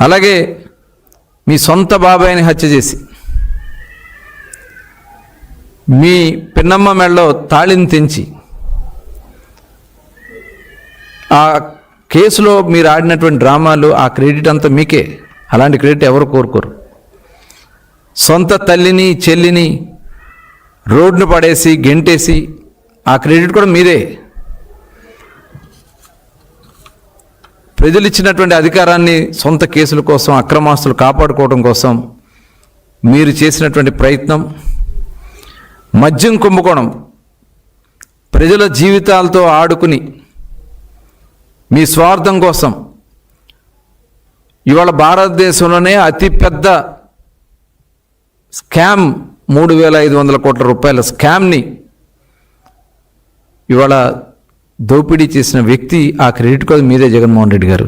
అలాగే మీ సొంత బాబాయిని హత్య చేసి మీ పిన్నమ్మ మెడలో తాళిని తెంచి ఆ కేసులో మీరు ఆడినటువంటి డ్రామాలు, ఆ క్రెడిట్ అంతా మీకే. అలాంటి క్రెడిట్ ఎవరు కోరుకోరు. సొంత తల్లిని చెల్లిని రోడ్డును పడేసి గెంటేసి ఆ క్రెడిట్ కూడా మీదే. ప్రజలు ఇచ్చినటువంటి అధికారాన్ని సొంత కేసుల కోసం, అక్రమాస్తులు కాపాడుకోవడం కోసం మీరు చేసినటువంటి ప్రయత్నం, మద్యం కుంభకోణం, ప్రజల జీవితాలతో ఆడుకుని మీ స్వార్థం కోసం ఇవాళ భారతదేశంలోనే అతిపెద్ద స్కామ్ 3,500 కోట్ల రూపాయల స్కామ్ని ఇవాళ దోపిడీ చేసిన వ్యక్తి, ఆ క్రెడిట్ కూడా మీదే జగన్మోహన్ రెడ్డి గారు.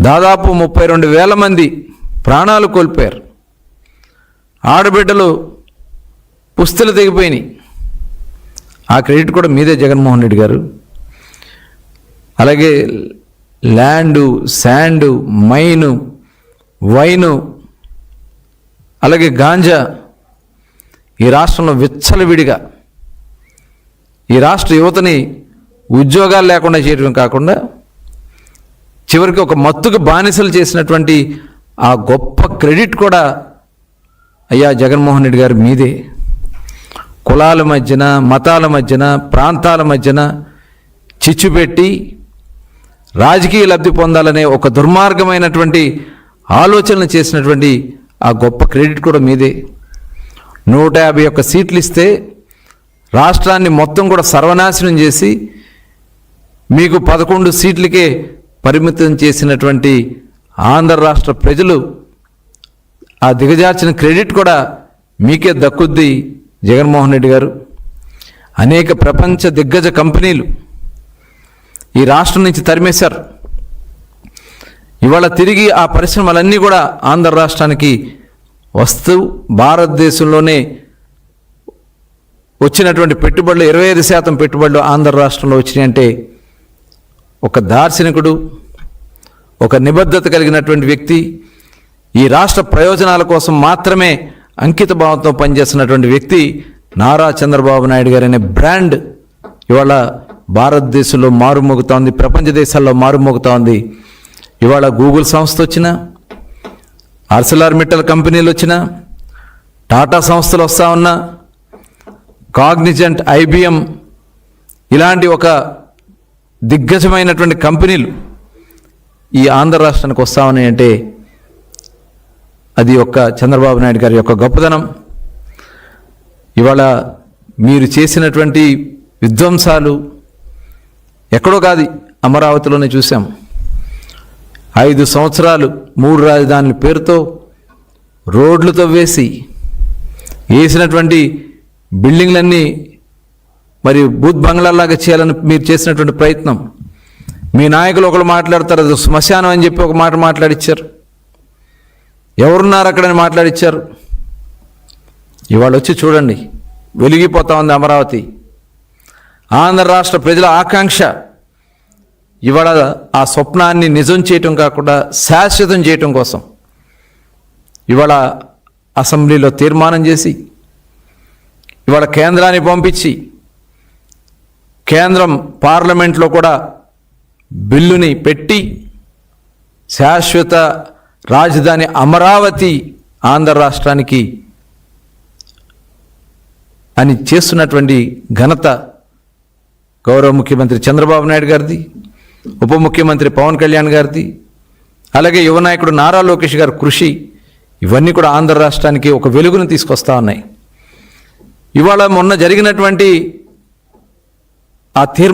దాదాపు 32,000 మంది ప్రాణాలు కోల్పోయారు. ఆడబిడ్డలు పుస్తలు తెగిపోయినాయి. ఆ క్రెడిట్ కూడా మీదే జగన్మోహన్ రెడ్డి గారు. అలాగే ల్యాండు, శాండు, మైను, వైను, అలాగే గాంజా ఈ రాష్ట్రంలో విచ్చలవిడిగా ఈ రాష్ట్ర యువతని ఉద్యోగాలు లేకుండా చేయడం కాకుండా చివరికి ఒక మత్తుకు బానిసలు చేసినటువంటి ఆ గొప్ప క్రెడిట్ కూడా అయ్యా జగన్మోహన్ రెడ్డి గారు మీదే. కులాల మధ్యన, మతాల మధ్యన, ప్రాంతాల మధ్యన చిచ్చు పెట్టి రాజకీయ లబ్ధి పొందాలనే ఒక దుర్మార్గమైనటువంటి ఆలోచనలు చేసినటువంటి ఆ గొప్ప క్రెడిట్ కూడా మీదే. 151 సీట్లు ఇస్తే రాష్ట్రాన్ని మొత్తం కూడా సర్వనాశనం చేసి మీకు 11 సీట్లకే పరిమితం చేసినటువంటి ఆంధ్ర రాష్ట్ర ప్రజలు ఆ దిగజార్చిన క్రెడిట్ కూడా మీకే దక్కుద్ది జగన్మోహన్ రెడ్డి గారు. అనేక ప్రపంచ దిగ్గజ కంపెనీలు ఈ రాష్ట్రం నుంచి తరిమేశారు. ఇవాళ తిరిగి ఆ పరిశ్రమలన్నీ కూడా ఆంధ్ర రాష్ట్రానికి వస్తూ భారతదేశంలోనే వచ్చినటువంటి పెట్టుబడులు 25% పెట్టుబడులు ఆంధ్ర రాష్ట్రంలో వచ్చినాయంటే ఒక దార్శనికుడు, ఒక నిబద్ధత కలిగినటువంటి వ్యక్తి, ఈ రాష్ట్ర ప్రయోజనాల కోసం మాత్రమే అంకిత భావంతో పనిచేస్తున్నటువంటి వ్యక్తి నారా చంద్రబాబు నాయుడు గారు అనే బ్రాండ్ ఇవాళ భారతదేశంలో మారుమోగుతోంది, ప్రపంచ దేశాల్లో మారుమోగుతోంది. ఇవాళ గూగుల్ సంస్థ వచ్చినా, ఆర్సిలార్మిట్టల్ కంపెనీలు వచ్చినా, టాటా సంస్థలు వస్తూ ఉన్నా, కాగ్నిజెంట్, IBM ఇలాంటి ఒక దిగ్గజమైనటువంటి కంపెనీలు ఈ ఆంధ్ర రాష్ట్రానికి వస్తూ ఉన్నాయంటే అది ఒక్క చంద్రబాబు నాయుడు గారి యొక్క గొప్పదనం. ఇవాళ మీరు చేసినటువంటి విధ్వంసాలు ఎక్కడో కాదు, అమరావతిలోనే చూసాం. 5 సంవత్సరాలు 3 రాజధానుల పేరుతో రోడ్లు తవ్వేసి వేసినటువంటి బిల్డింగ్లన్నీ మరి బూత్ బంగ్లాలాగా చేయాలని మీరు చేసినటువంటి ప్రయత్నం. మీ నాయకులు ఒకరు మాట్లాడతారు, అది శ్మశానం అని చెప్పి ఒక మాట మాట్లాడిచ్చారు. ఎవరున్నారు అక్కడని మాట్లాడిచ్చారు. ఇవాళ వచ్చి చూడండి, వెలిగిపోతా ఉంది అమరావతి. ఆంధ్ర రాష్ట్ర ప్రజల ఆకాంక్ష ఇవాళ ఆ స్వప్నాన్ని నిజం చేయటం కాకుండా శాశ్వతం చేయటం కోసం ఇవాళ అసెంబ్లీలో తీర్మానం చేసి ఇవాళ కేంద్రాన్ని పంపించి కేంద్రం పార్లమెంట్లో కూడా బిల్లుని పెట్టి శాశ్వత రాజధాని అమరావతి ఆంధ్ర రాష్ట్రానికి అని చేస్తున్నటువంటి ఘనత గౌరవ ముఖ్యమంత్రి చంద్రబాబు నాయుడు గారిది, ఉప ముఖ్యమంత్రి పవన్ కళ్యాణ్ గారిది, అలాగే యువ నాయకుడు నారా లోకేష్ గారి కృషి ఇవన్నీ కూడా ఆంధ్ర రాష్ట్రానికి ఒక వెలుగును తీసుకొస్తా ఉన్నాయి. ఇవాళ మొన్న జరిగినటువంటి ఆ తీర్మానం